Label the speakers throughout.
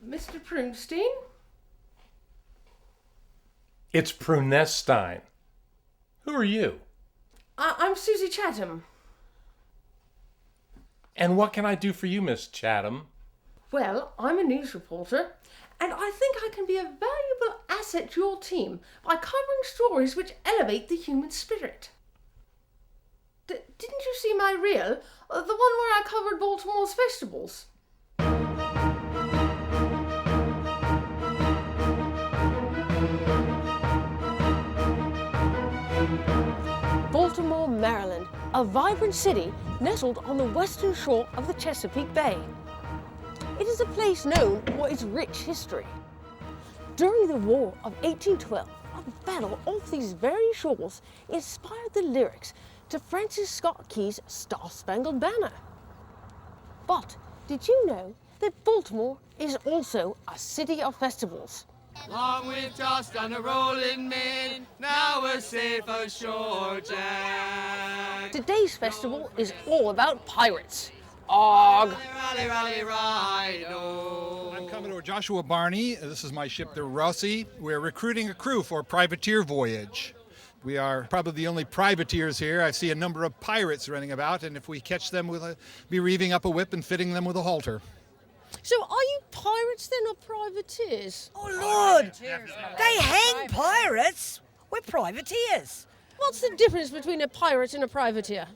Speaker 1: Mr. Prunestein?
Speaker 2: It's Prunestein. Who are you?
Speaker 1: I'm Susie Chatham.
Speaker 2: And what can I do for you, Miss Chatham?
Speaker 1: Well, I'm a news reporter, and I think I can be a valuable asset to your team by covering stories which elevate the human spirit. Didn't you see my reel? The one where I covered Baltimore's festivals? Baltimore, Maryland, a vibrant city nestled on the western shore of the Chesapeake Bay. It is a place known for its rich history. During the War of 1812, a battle off these very shores inspired the lyrics to Francis Scott Key's Star-Spangled Banner. But did you know that Baltimore is also a city of festivals?
Speaker 3: Long we've tossed on a rolling main, now we're safe ashore, Jack.
Speaker 1: Today's festival is all about pirates. Og.
Speaker 3: Rally, rally, rally, oh.
Speaker 4: I'm Commodore Joshua Barney. This is my ship, the Rossi. We're recruiting a crew for a privateer voyage. We are probably the only privateers here. I see a number of pirates running about, and if we catch them, we'll be reeving up a whip and fitting them with a halter.
Speaker 1: So are you pirates then or privateers?
Speaker 5: Oh, Lord! They hang pirates! We're privateers.
Speaker 1: What's the difference between a pirate and a privateer?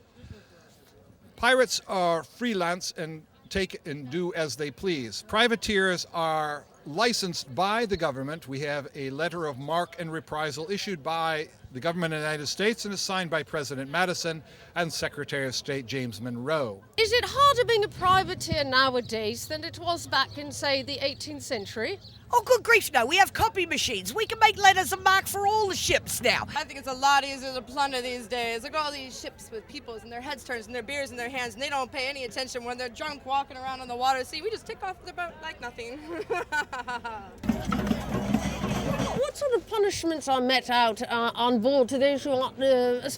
Speaker 4: Pirates are freelance and take and do as they please. Privateers are licensed by the government. We have a letter of marque and reprisal issued by the government of the United States and is signed by President Madison and Secretary of State James Monroe.
Speaker 1: Is it harder being a privateer nowadays than it was back in, say, the 18th century?
Speaker 5: Oh, good grief, no. We have copy machines. We can make letters and mark for all the ships now.
Speaker 6: I think it's a lot easier to plunder these days. Look at all these ships with peoples and their heads turned and their beers in their hands, and they don't pay any attention when they're drunk walking around on the water. See, we just take off the boat like nothing.
Speaker 1: What sort of punishments are met out on board to those who aren't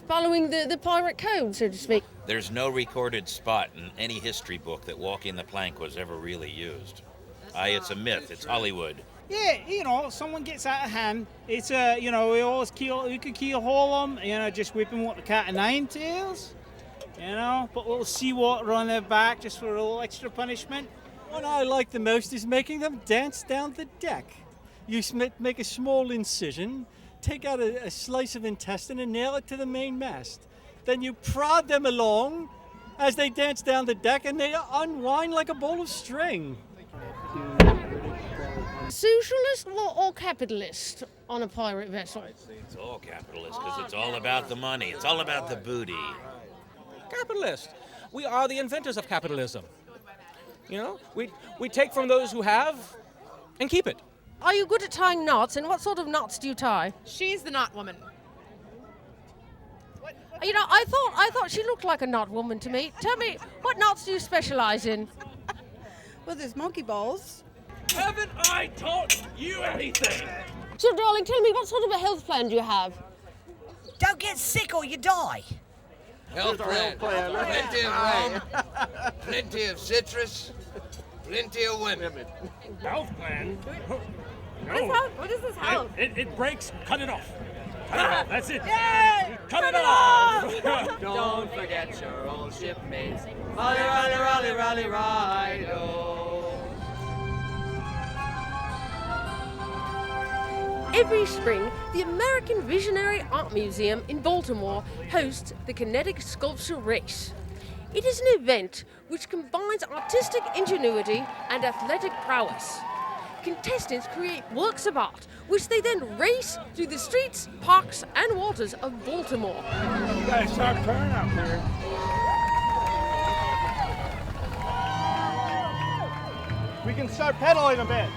Speaker 1: following the pirate code, so to speak?
Speaker 7: There's no recorded spot in any history book that walking the plank was ever really used. It's a myth. It's Hollywood.
Speaker 8: Yeah, someone gets out of hand. It's we always we could keel haul them, just whip them with the cat of nine tails, put a little seawater on their back just for a little extra punishment.
Speaker 9: What I like the most is making them dance down the deck. You make a small incision, take out a slice of intestine and nail it to the main mast. Then you prod them along as they dance down the deck and they unwind like a ball of string.
Speaker 1: Socialist or capitalist on a pirate vessel?
Speaker 7: It's all capitalist because it's all about the money. It's all about the booty.
Speaker 10: Capitalist. We are the inventors of capitalism. We take from those who have and keep it.
Speaker 1: Are you good at tying knots, and what sort of knots do you tie?
Speaker 6: She's the knot woman.
Speaker 1: I thought she looked like a knot woman to me. Tell me, what knots do you specialize in?
Speaker 6: Well, there's monkey balls.
Speaker 10: Haven't I taught you anything?
Speaker 1: So, darling, tell me, what sort of a health plan do you have?
Speaker 5: Don't get sick or you die.
Speaker 3: Health plan. Plenty of rum, plenty of citrus, plenty of women.
Speaker 10: Health plan?
Speaker 6: What is this house?
Speaker 10: It breaks. Cut it off. Cut it off. That's it.
Speaker 6: Yay!
Speaker 10: Cut it off.
Speaker 3: Don't forget your old shipmates. Rally, rally, rally, rally, ride, oh.
Speaker 1: Every spring, the American Visionary Art Museum in Baltimore hosts the Kinetic Sculpture Race. It is an event which combines artistic ingenuity and athletic prowess. Contestants create works of art, which they then race through the streets, parks, and waters of Baltimore.
Speaker 8: You got a sharp turn out here. We can start pedaling a bit.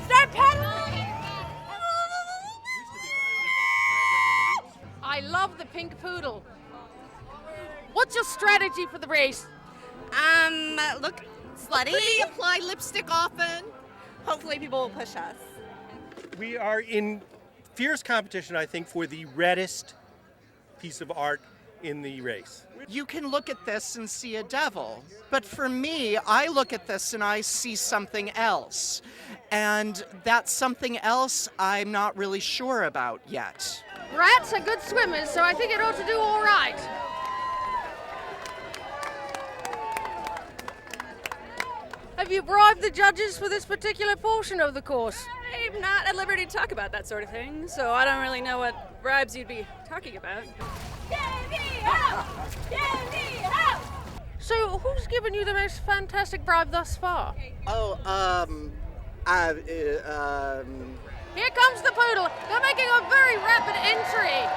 Speaker 6: Start pedaling!
Speaker 1: I love the pink poodle. What's your strategy for the race?
Speaker 6: Look slutty, apply lipstick often. Hopefully people will push us.
Speaker 11: We are in fierce competition, I think, for the reddest piece of art in the race.
Speaker 12: You can look at this and see a devil, but for me, I look at this and I see something else. And that something else I'm not really sure about yet.
Speaker 1: Rats are good swimmers, so I think it ought to do all right. Have you bribed the judges for this particular portion of the course?
Speaker 13: I'm not at liberty to talk about that sort of thing, so I don't really know what bribes you'd be talking about.
Speaker 1: So, who's given you the most fantastic bribe thus far?
Speaker 12: Oh,
Speaker 1: Here comes the poodle. They're making a very rapid entry.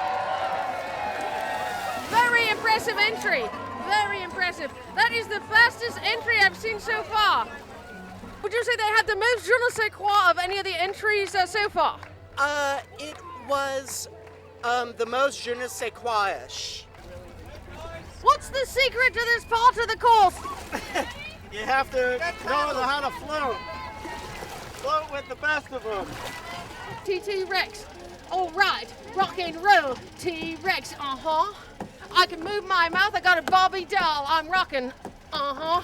Speaker 1: Very impressive entry. Very impressive. That is the fastest entry I've seen so far. Would you say they had the most je ne sais quoi of any of the entries so far?
Speaker 12: It was the most je ne sais quoi-ish.
Speaker 1: What's the secret to this part of the course?
Speaker 11: You have to know how to float. Float with the best of them.
Speaker 1: T-Rex. All right. Rock and roll. T-Rex. Uh-huh. I can move my mouth. I got a Barbie doll. I'm rocking. Uh-huh.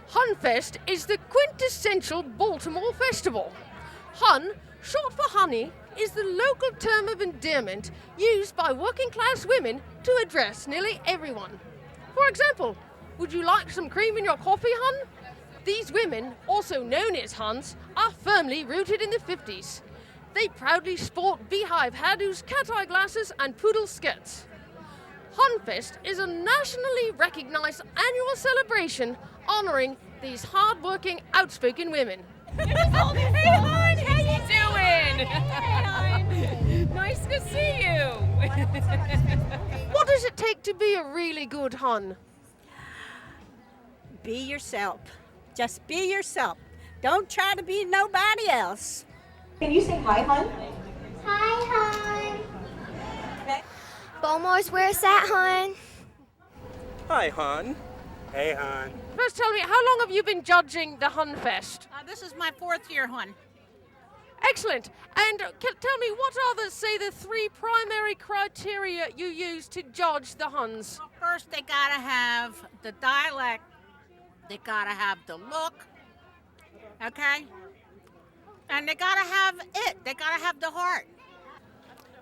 Speaker 1: Honfest is the quintessential Baltimore festival. Hun, short for honey, is the local term of endearment used by working class women to address nearly everyone. For example, would you like some cream in your coffee, hun? These women, also known as Huns, are firmly rooted in the 50s. They proudly sport beehive hairdos, cat-eye glasses and poodle skirts. Honfest is a nationally recognized annual celebration honoring these hard-working, outspoken women.
Speaker 14: Hey, hon, how you doing? Hey, hon. Nice to see you.
Speaker 1: What does it take to be a really good Hun?
Speaker 15: Be yourself. Just be yourself. Don't try to be nobody else.
Speaker 16: Can you say hi, Hun?
Speaker 17: Hi, Hun. Baltimore's where it's at, Hun.
Speaker 11: Hi, hon. Hey, hon.
Speaker 1: First, tell me, how long have you been judging the Honfest?
Speaker 18: This is my 4th year, Hun.
Speaker 1: Excellent. And tell me, what are the 3 primary criteria you use to judge the Huns?
Speaker 18: Well, first, they gotta have the dialect. They gotta have the look. Okay? And they gotta have it. They gotta have the heart.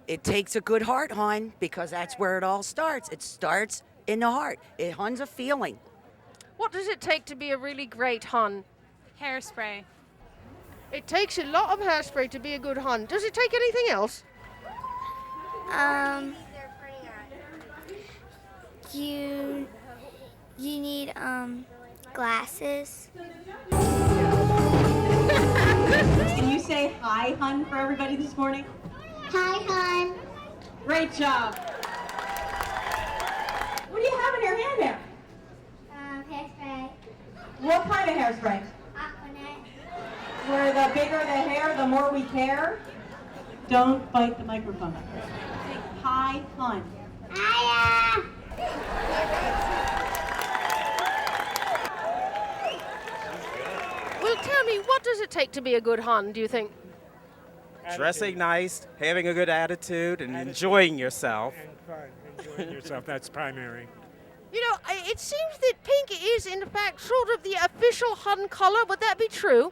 Speaker 5: It takes a good heart, hon, because that's where it all starts. It starts in the heart. Hun's a feeling.
Speaker 1: What does it take to be a really great Hun?
Speaker 13: Hairspray.
Speaker 1: It takes a lot of hairspray to be a good Hun. Does it take anything else?
Speaker 17: You need glasses.
Speaker 16: Can you say hi, Hun, for everybody this morning?
Speaker 17: Hi, Hun.
Speaker 16: Great job. What do you have in your hand there?
Speaker 17: Hairspray.
Speaker 16: What kind of hairspray?
Speaker 17: Aquanet.
Speaker 16: Where the bigger the hair, the more we care. Don't bite the microphone. Say hi, Hun.
Speaker 17: Hiya.
Speaker 1: Well, tell me, what does it take to be a good Hun, do you think?
Speaker 11: Dressing nice, having a good attitude, and enjoying yourself.
Speaker 19: And fun, enjoying yourself, that's primary.
Speaker 1: You know, it seems that pink is, in fact, sort of the official Hun color. Would that be true?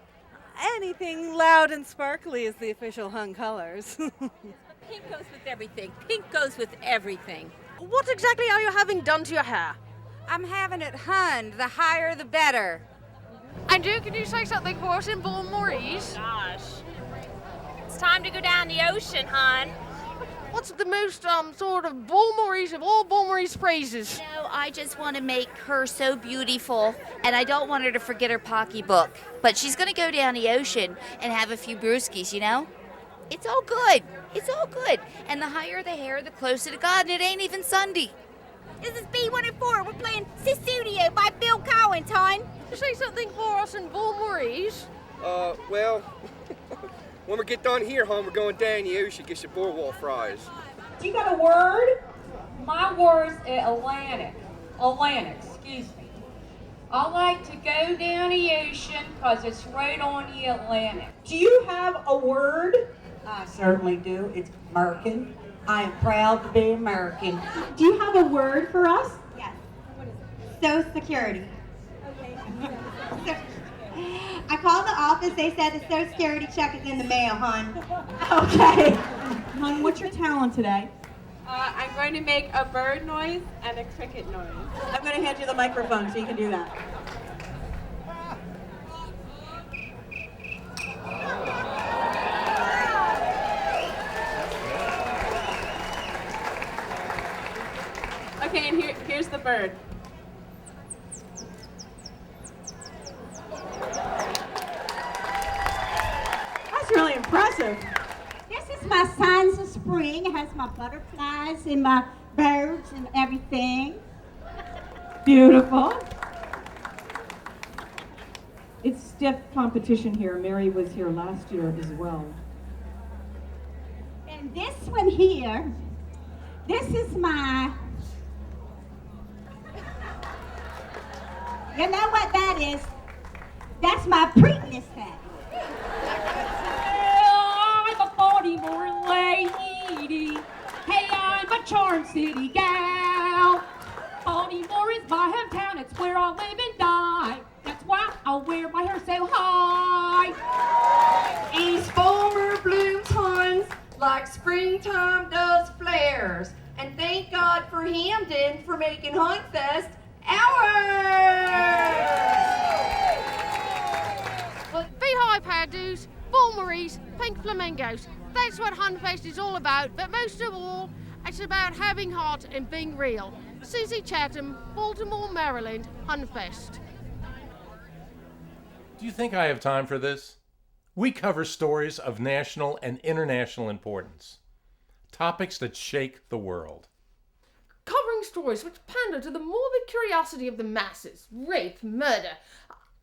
Speaker 20: Anything loud and sparkly is the official Hun colors.
Speaker 14: Pink goes with everything. Pink goes with everything.
Speaker 1: What exactly are you having done to your hair?
Speaker 21: I'm having it Hun. The higher, the better.
Speaker 1: And can you say something for us in Baltimoreese?
Speaker 14: Gosh. It's time to go down the ocean, hon.
Speaker 1: What's the most sort of Baltimoreese of all Baltimoreese phrases?
Speaker 22: No, I just want to make her so beautiful, and I don't want her to forget her pocketbook. But she's going to go down the ocean and have a few brewskis, you know? It's all good. It's all good. And the higher the hair, the closer to God, and it ain't even Sunday.
Speaker 15: This is B104. We're playing Studio by Phil Collins, hon.
Speaker 1: Say something for us in Baltimore.
Speaker 2: Well, when we get done here, hon, we're going down the ocean, get some boardwalk fries.
Speaker 16: You got a word? My word's Atlantic. Atlantic, excuse me. I like to go down the ocean because it's right on the Atlantic. Do you have a word?
Speaker 15: I certainly do. It's American. I am proud to be American.
Speaker 16: Do you have a word for us?
Speaker 15: Yes. Social Security. Okay. I called the office. They said the Social Security check is in the mail, hon.
Speaker 16: Okay. Hon, what's your talent today?
Speaker 20: I'm going to make a bird noise and a cricket noise.
Speaker 16: I'm going to hand you the microphone so you can do that.
Speaker 20: Okay, and here's the bird.
Speaker 16: That's really impressive.
Speaker 15: This is my signs of spring. It has my butterflies and my birds and everything.
Speaker 16: Beautiful. It's stiff competition here. Mary was here last year as well.
Speaker 15: And this one here, this is my... You know what that is? That's my Preakness hat.
Speaker 16: I'm a Baltimore lady. Hey, I'm a Charm City gal. Baltimore is my hometown. It's where I live and die. That's why I wear my hair so high.
Speaker 6: East Baltimore blooms, hons, like springtime does flowers. And thank God for Hamden for making Honfest ours!
Speaker 1: Well, Beehive hairdos, Baltimore's, pink flamingos. That's what Honfest is all about, but most of all, it's about having heart and being real. Susie Chatham, Baltimore, Maryland, Honfest.
Speaker 4: Do you think I have time for this? We cover stories of national and international importance. Topics that shake the world.
Speaker 1: Covering stories which pander to the morbid curiosity of the masses. Rape, murder.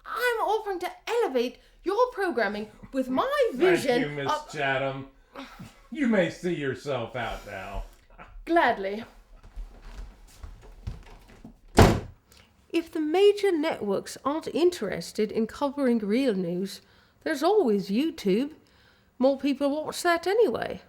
Speaker 1: I'm offering to elevate your programming with my vision.
Speaker 4: Thank you, Miss Chatham. You may see yourself out now.
Speaker 1: Gladly. If the major networks aren't interested in covering real news, there's always YouTube. More people watch that anyway.